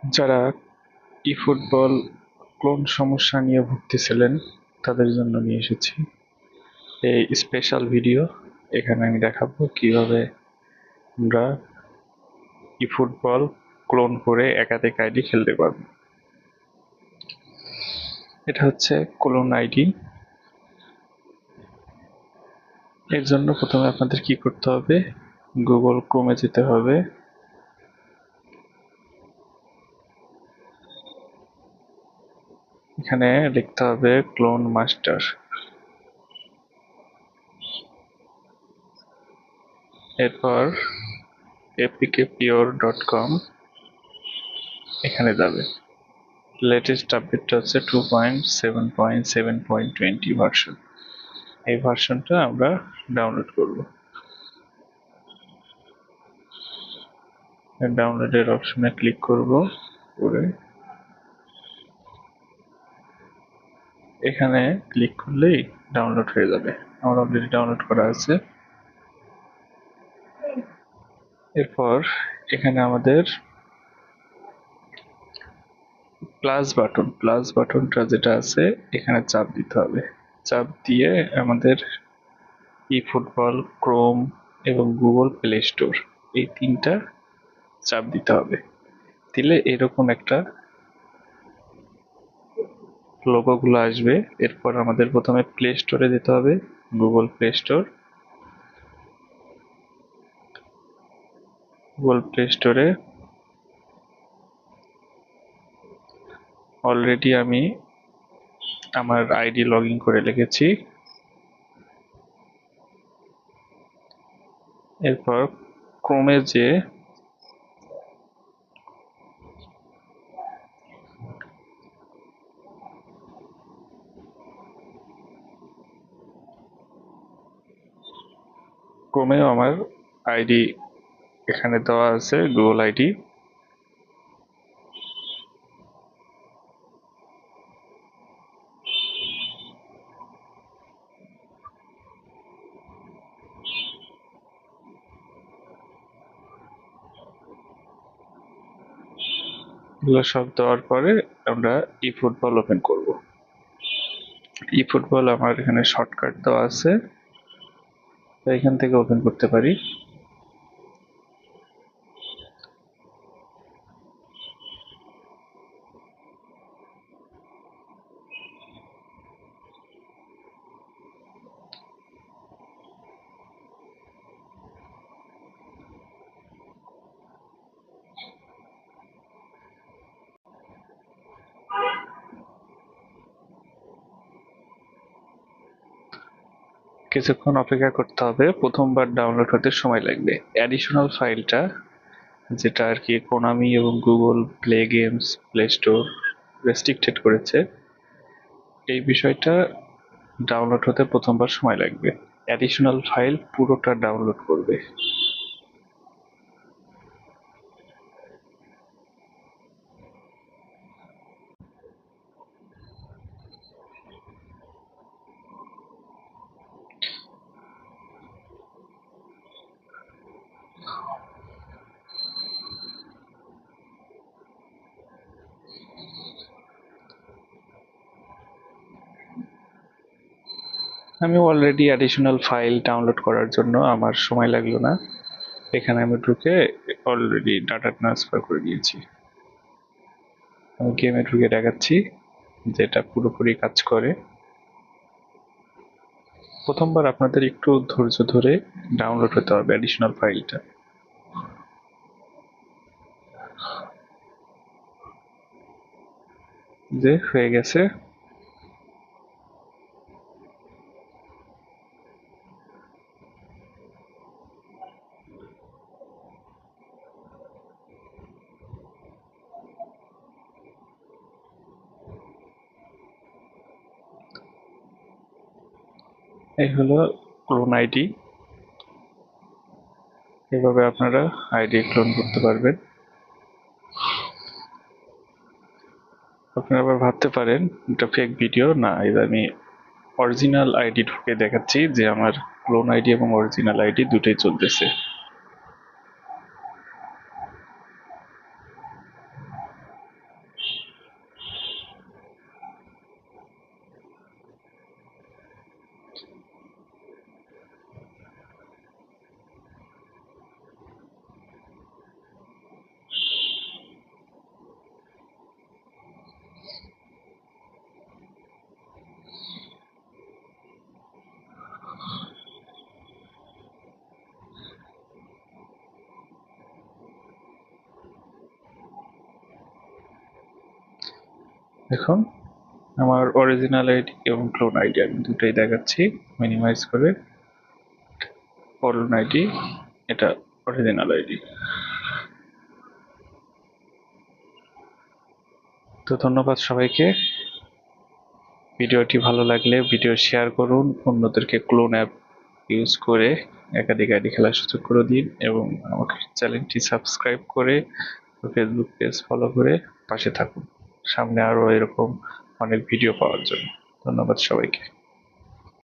যারা eFootball clone সমস্যা নিয়ে ভুগতেছিলেন তাদের জন্য নিয়ে এসেছি এই স্পেশাল ভিডিও। এখানে আমি দেখাবো কিভাবে আমরা eFootball ক্লোন করে একাধিক আইডি খেলতে পারবো। এটা হচ্ছে ক্লোন আইডি। এর জন্য প্রথমে আপনাদের কি করতে হবে, গুগল ক্রোমে যেতে হবে। এখানে লিখতে হবে ক্লোন মাস্টার। এরপর apkpure.com এখানে যাবে। লেটেস্ট আপডেটটা হচ্ছে 2.7.7.20 ভার্সন। এই ভার্সনটা আমরা ডাউনলোড করব। ডাউনলোডের অপশনে ক্লিক করব, করে এখানে ক্লিক করলেই ডাউনলোড হয়ে যাবে। আমার অলরেডি ডাউনলোড করা আছে। এরপর এখানে আমাদের প্লাস বাটনটা যেটা আছে এখানে চাপ দিতে হবে। চাপ দিয়ে আমাদের eFootball, ক্রোম এবং গুগল প্লে স্টোর এই তিনটা চাপ দিতে হবে। দিলে এরকম একটা লোগোগুলো আসবে। এরপর আমাদের প্রথমে প্লে স্টোরে যেতে হবে, Google play store. Google play স্টোরে অলরেডি আমি আমার আইডি লগ ইন করে রেখেছি। এরপর ক্রোমে যে ক্রোমেও আমার আইডি এখানে দেওয়া আছে, গুগল আইডি। এগুলো সব দেওয়ার পরে আমরা eFootball ওপেন করব। eFootball আমার এখানে শর্টকাট দেওয়া আছে, এখান থেকে ওপেন করতে পারি। কিছুক্ষণ অপেক্ষা করতে হবে, প্রথমবার ডাউনলোড হতে সময় লাগবে। অ্যাডিশনাল ফাইলটা যেটা আর কি কোনামি এবং Google play games play store restricted করেছে, এই বিষয়টা ডাউনলোড হতে প্রথমবার সময় লাগবে। অ্যাডিশনাল ফাইল পুরোটা ডাউনলোড করবে। আমি অলরেডি অ্যাডিশনাল ফাইল ডাউনলোড করার জন্য আমার সময় লাগলো না। এখানে আমি ঢুকে অলরেডি ডাটা ট্রান্সফার করে দিয়েছি। আমি গেমে ঢুকে দেখাচ্ছি যেটা পুরোপুরি কাজ করে। প্রথমবার আপনাদের একটু ধৈর্য ধরে ডাউনলোড হতে হবে অ্যাডিশনাল ফাইলটা। যে হয়ে গেছে। এই হলো ক্লোন আইডি। এভাবে আপনারা আইডি ক্লোন করতে পারবেন। আপনারা আবার ভাবতে পারেন এটা ফেক ভিডিও। না, এটা আমি অরিজিনাল আইডি ঢুকে দেখাচ্ছি যে আমার ক্লোন আইডি এবং অরিজিনাল আইডি দুটোই চলতেছে। এখন আমার অরিজিনাল আইডি এবং ক্লোন আইডি আমি দুটোই দেখাচ্ছি। মিনিমাইজ করে ক্লোন আইডি, এটা অরিজিনাল আইডি। তো ধন্যবাদ সবাইকে। ভিডিওটি ভালো লাগলে ভিডিও শেয়ার করুন, অন্যদেরকে ক্লোন অ্যাপ ইউজ করে একাধিক আইডি খেলার সুযোগ করে দিন এবং আমাকে চ্যানেলটি সাবস্ক্রাইব করে ফেসবুক পেজ ফলো করে পাশে থাকুন সামনে আরো এরকম অনেক ভিডিও পাওয়ার জন্য। ধন্যবাদ সবাইকে।